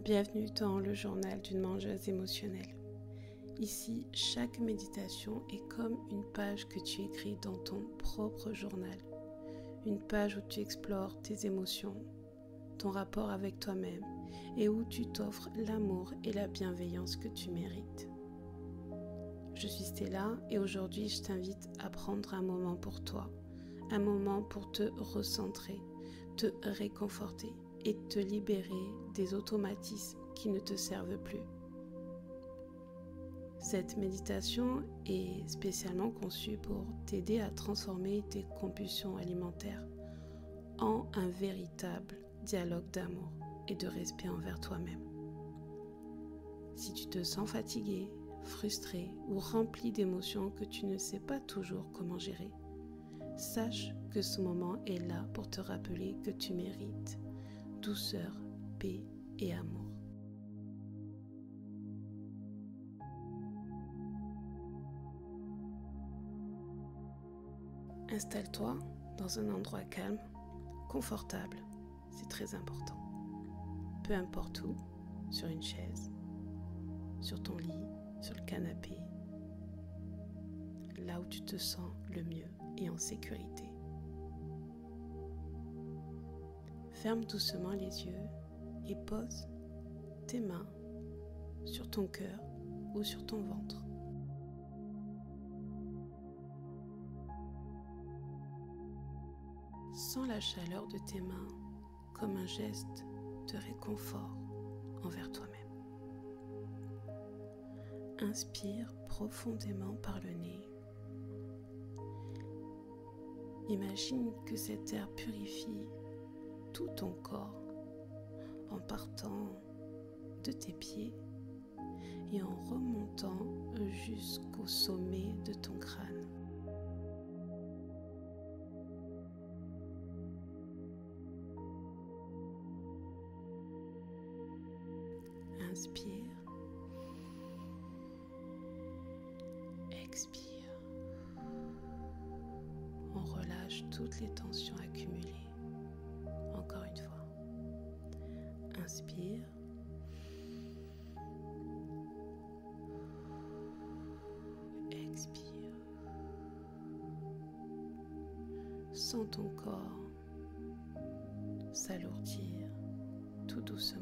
Bienvenue dans le journal d'une mangeuse émotionnelle. Ici, chaque méditation est comme une page que tu écris dans ton propre journal. Une page où tu explores tes émotions, ton rapport avec toi-même et où tu t'offres l'amour et la bienveillance que tu mérites. Je suis Stella et aujourd'hui je t'invite à prendre un moment pour toi, un moment pour te recentrer, te réconforter et te libérer des automatismes qui ne te servent plus. Cette méditation est spécialement conçue pour t'aider à transformer tes compulsions alimentaires en un véritable dialogue d'amour et de respect envers toi-même. Si tu te sens fatigué, frustré ou rempli d'émotions que tu ne sais pas toujours comment gérer, sache que ce moment est là pour te rappeler que tu mérites douceur, paix et amour. Installe-toi dans un endroit calme, confortable, c'est très important. Peu importe où, sur une chaise, sur ton lit, sur le canapé, là où tu te sens le mieux et en sécurité. Ferme doucement les yeux et pose tes mains sur ton cœur ou sur ton ventre. Sens la chaleur de tes mains comme un geste de réconfort envers toi-même. Inspire profondément par le nez. Imagine que cet air purifie tout ton corps en partant de tes pieds et en remontant jusqu'au sommet de ton crâne. Inspire, expire. On relâche toutes les tensions accumulées. Encore une fois. Inspire. Expire. Sens ton corps s'alourdir tout doucement.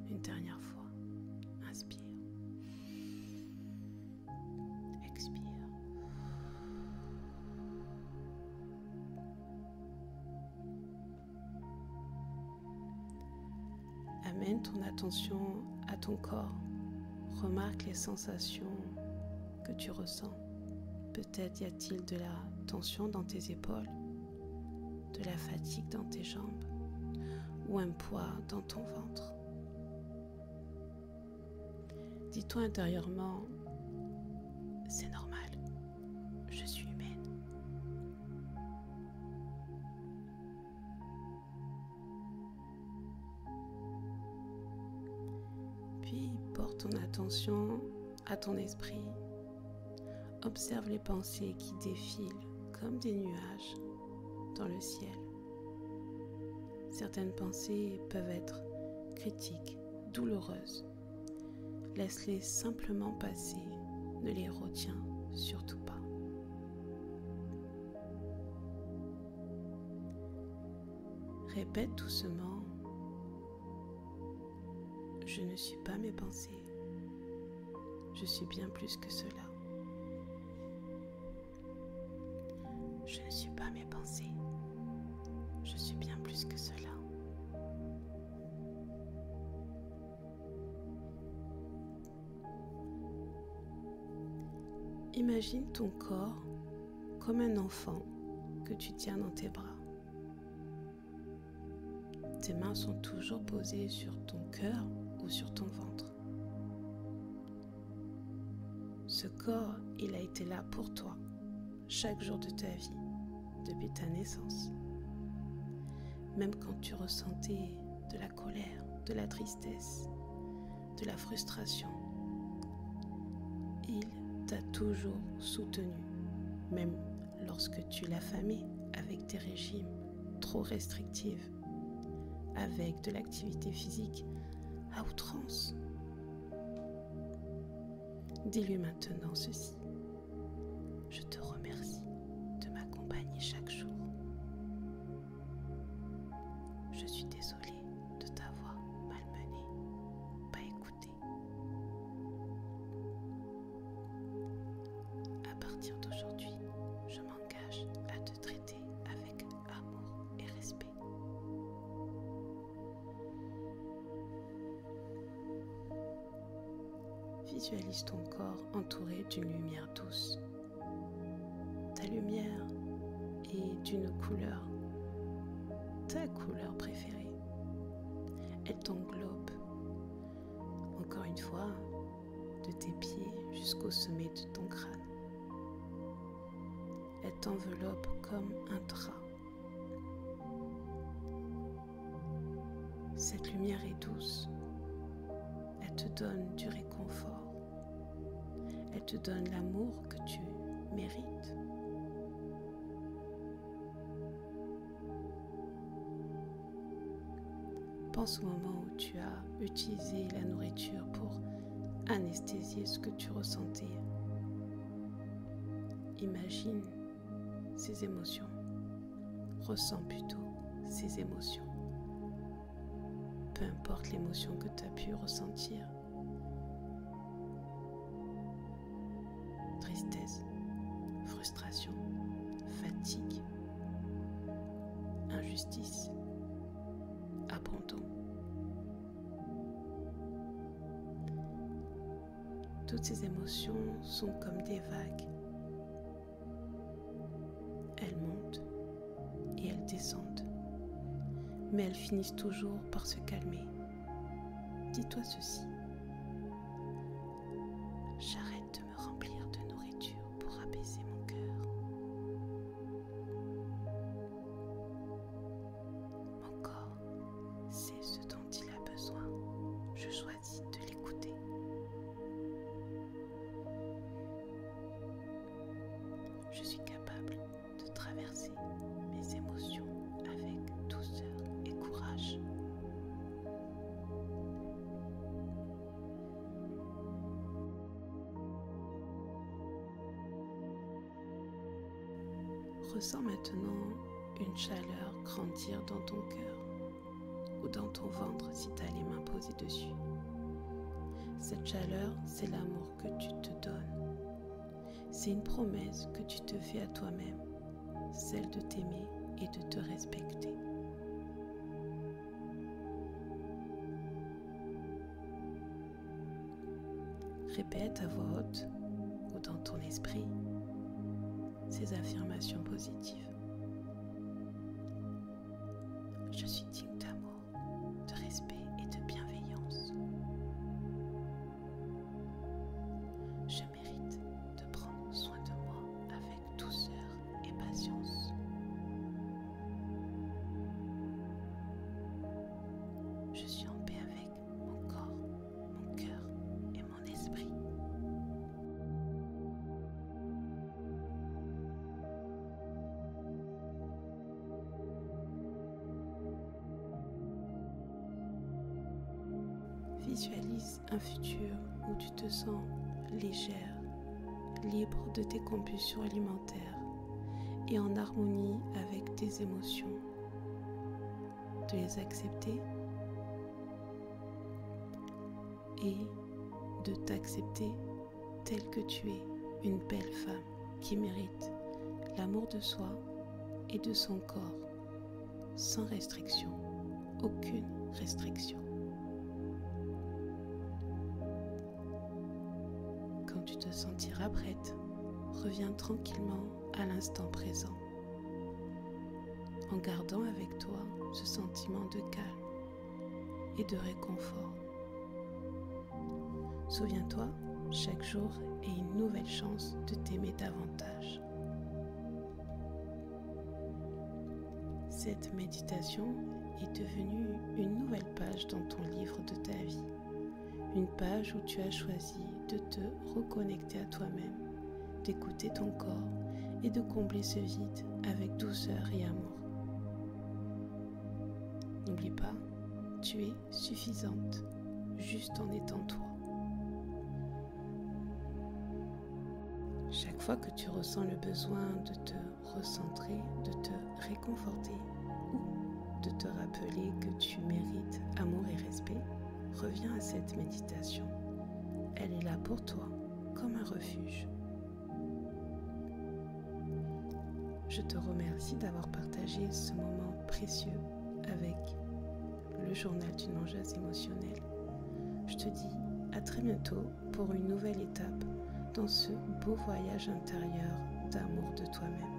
Une dernière fois. Inspire. Expire. Amène ton attention à ton corps. Remarque les sensations que tu ressens. Peut-être y a-t-il de la tension dans tes épaules, de la fatigue dans tes jambes ou un poids dans ton ventre. Dis-toi intérieurement, c'est normal, je suis humaine. Puis porte ton attention à ton esprit. Observe les pensées qui défilent comme des nuages dans le ciel. Certaines pensées peuvent être critiques, douloureuses. Laisse-les simplement passer, ne les retiens surtout pas. Répète doucement, je ne suis pas mes pensées, je suis bien plus que cela. Je ne suis pas mes pensées, je suis bien plus que cela. Imagine ton corps comme un enfant que tu tiens dans tes bras. Tes mains sont toujours posées sur ton cœur ou sur ton ventre. Ce corps, il a été là pour toi, chaque jour de ta vie, depuis ta naissance. Même quand tu ressentais de la colère, de la tristesse, de la frustration, il t'a toujours soutenu, même lorsque tu l'affamais avec tes régimes trop restrictifs, avec de l'activité physique à outrance. Dis-lui maintenant ceci. Je te remercie de m'accompagner chaque jour. Je suis désolée de t'avoir malmené, pas écouté. À partir d'aujourd'hui, je m'engage à te traiter avec amour et respect. Visualise ton corps entouré d'une lumière douce. Ta lumière est d'une couleur, ta couleur préférée. Elle t'englobe, encore une fois, de tes pieds jusqu'au sommet de ton crâne. Elle t'enveloppe comme un drap. Cette lumière est douce. Elle te donne du réconfort. Elle te donne l'amour que tu mérites. Pense au moment où tu as utilisé la nourriture pour anesthésier ce que tu ressentais. Imagine ces émotions. Ressens plutôt ces émotions. Peu importe l'émotion que tu as pu ressentir. Tristesse, frustration, fatigue, injustice, abandon. Toutes ces émotions sont comme des vagues. Elles montent et elles descendent, mais elles finissent toujours par se calmer. Dis-toi ceci. J'arrête de me remplir de nourriture pour apaiser mon cœur. Mon corps sait ce dont il a besoin. Je choisis de l'écouter. Je suis capable de traverser mes émotions avec douceur et courage. Ressens maintenant une chaleur grandir dans ton cœur ou dans ton ventre si tu as les mains posées dessus. Cette chaleur, c'est l'amour que tu te donnes. C'est une promesse que tu te fais à toi-même, celle de t'aimer et de te respecter. Répète à voix haute ou dans ton esprit ces affirmations positives. Je suis digne d'amour, de respect et de bienveillance. Je mérite de prendre soin de moi avec douceur et patience. Je suis en paix avec mon corps, mon cœur et mon esprit. Visualise un futur où tu te sens légère, libre de tes compulsions alimentaires et en harmonie avec tes émotions. De les accepter et de t'accepter telle que tu es, une belle femme qui mérite l'amour de soi et de son corps, sans restriction, aucune restriction. Quand tu te sentiras prête, reviens tranquillement à l'instant présent, en gardant avec toi ce sentiment de calme et de réconfort. Souviens-toi, chaque jour est une nouvelle chance de t'aimer davantage. Cette méditation est devenue une nouvelle page dans ton livre de ta vie. Une page où tu as choisi de te reconnecter à toi-même, d'écouter ton corps et de combler ce vide avec douceur et amour. N'oublie pas, tu es suffisante, juste en étant toi. Chaque fois que tu ressens le besoin de te recentrer, de te réconforter ou de te rappeler que tu mérites amour et respect, reviens à cette méditation. Elle est là pour toi, comme un refuge. Je te remercie d'avoir partagé ce moment précieux avec le journal d'une mangeuse émotionnelle. Je te dis à très bientôt pour une nouvelle étape dans ce beau voyage intérieur d'amour de toi-même.